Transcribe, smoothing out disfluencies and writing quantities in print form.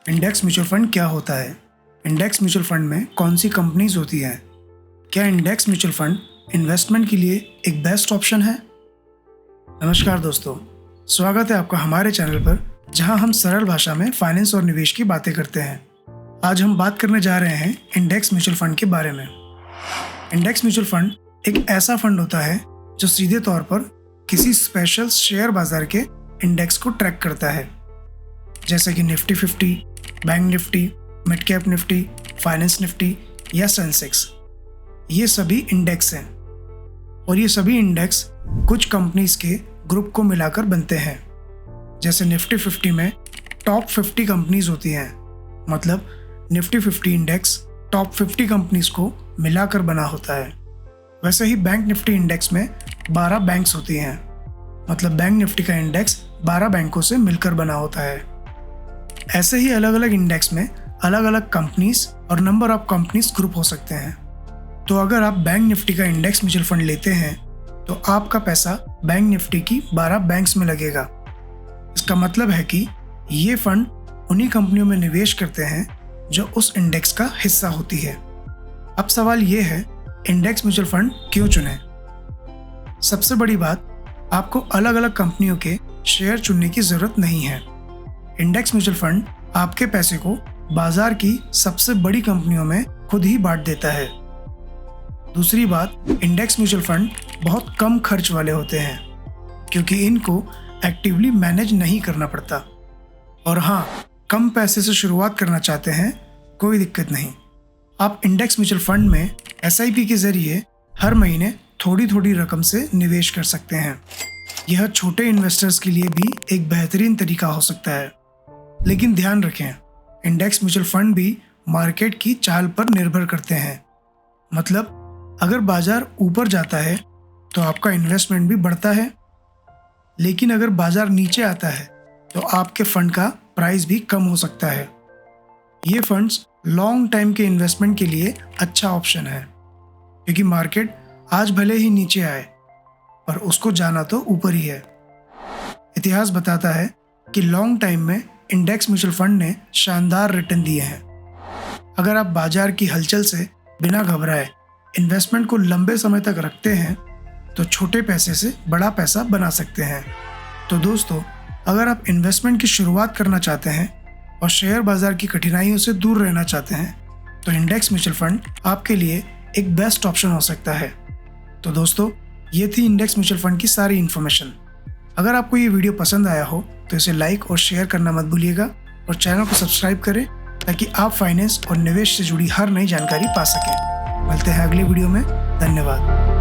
Index mutual fund क्या होता है? इंडेक्स म्यूचुअल फंड में कौन सी कंपनीज होती हैं? क्या इंडेक्स म्यूचुअल फंड इन्वेस्टमेंट के लिए एक बेस्ट ऑप्शन है? नमस्कार दोस्तों, स्वागत है आपका हमारे चैनल पर, जहां हम सरल भाषा में फाइनेंस और निवेश की बातें करते हैं। आज हम बात करने जा रहे हैं इंडेक्स म्यूचुअल फंड के बारे में। इंडेक्स म्यूचुअल फंड एक ऐसा फंड होता है जो सीधे तौर पर किसी स्पेशल शेयर बाजार के इंडेक्स को ट्रैक करता है, जैसे कि Nifty 50, bank Nifty, mid cap Nifty, finance Nifty या सेंसेक्स। ये सभी इंडेक्स हैं और ये सभी इंडेक्स कुछ कंपनीज के ग्रुप को मिलाकर बनते हैं। जैसे निफ्टी 50 में टॉप 50 कंपनीज होती हैं, मतलब निफ्टी 50 इंडेक्स टॉप 50 कंपनीज को मिलाकर बना होता है। वैसे ही बैंक निफ्टी इंडेक्स में 12 बैंक्स होती हैं, मतलब बैंक निफ्टी का इंडेक्स 12 बैंकों से मिलकर बना होता है। ऐसे ही अलग अलग इंडेक्स में अलग अलग कंपनीज और नंबर ऑफ कंपनीज ग्रुप हो सकते हैं। तो अगर आप बैंक निफ्टी का इंडेक्स म्यूचुअल फंड लेते हैं तो आपका पैसा बैंक निफ्टी की 12 बैंक्स में लगेगा। इसका मतलब है कि ये फंड उन्हीं कंपनियों में निवेश करते हैं जो उस इंडेक्स का हिस्सा होती है। अब सवाल ये है, इंडेक्स म्यूचुअल फंड क्यों चुनें? सबसे बड़ी बात, आपको अलग अलग कंपनियों के शेयर चुनने की ज़रूरत नहीं है। इंडेक्स म्यूचुअल फंड आपके पैसे को बाजार की सबसे बड़ी कंपनियों में खुद ही बांट देता है। दूसरी बात, इंडेक्स म्यूचुअल फंड बहुत कम खर्च वाले होते हैं, क्योंकि इनको एक्टिवली मैनेज नहीं करना पड़ता। और हाँ, कम पैसे से शुरुआत करना चाहते हैं, कोई दिक्कत नहीं। आप इंडेक्स म्यूचुअल फंड में SIP के जरिए हर महीने थोड़ी थोड़ी रकम से निवेश कर सकते हैं। यह छोटे इन्वेस्टर्स के लिए भी एक बेहतरीन तरीका हो सकता है। लेकिन ध्यान रखें, इंडेक्स म्यूचुअल फंड भी मार्केट की चाल पर निर्भर करते हैं। मतलब अगर बाजार ऊपर जाता है तो आपका इन्वेस्टमेंट भी बढ़ता है, लेकिन अगर बाजार नीचे आता है तो आपके फंड का प्राइस भी कम हो सकता है। ये फंड्स लॉन्ग टाइम के इन्वेस्टमेंट के लिए अच्छा ऑप्शन है, क्योंकि मार्केट आज भले ही नीचे आए पर उसको जाना तो ऊपर ही है। इतिहास बताता है कि लॉन्ग टाइम में इंडेक्स म्यूचुअल फंड ने शानदार रिटर्न दिए हैं। अगर आप बाजार की हलचल से बिना घबराए इन्वेस्टमेंट को लंबे समय तक रखते हैं तो छोटे पैसे से बड़ा पैसा बना सकते हैं। तो दोस्तों, अगर आप इन्वेस्टमेंट की शुरुआत करना चाहते हैं और शेयर बाजार की कठिनाइयों से दूर रहना चाहते हैं तो इंडेक्स म्यूचुअल फंड आपके लिए एक बेस्ट ऑप्शन हो सकता है। तो दोस्तों, ये थी इंडेक्स म्यूचुअल फंड की सारी इन्फॉर्मेशन। अगर आपको ये वीडियो पसंद आया हो तो इसे लाइक और शेयर करना मत भूलिएगा और चैनल को सब्सक्राइब करें, ताकि आप फाइनेंस और निवेश से जुड़ी हर नई जानकारी पा सकें। मिलते हैं अगली वीडियो में। धन्यवाद।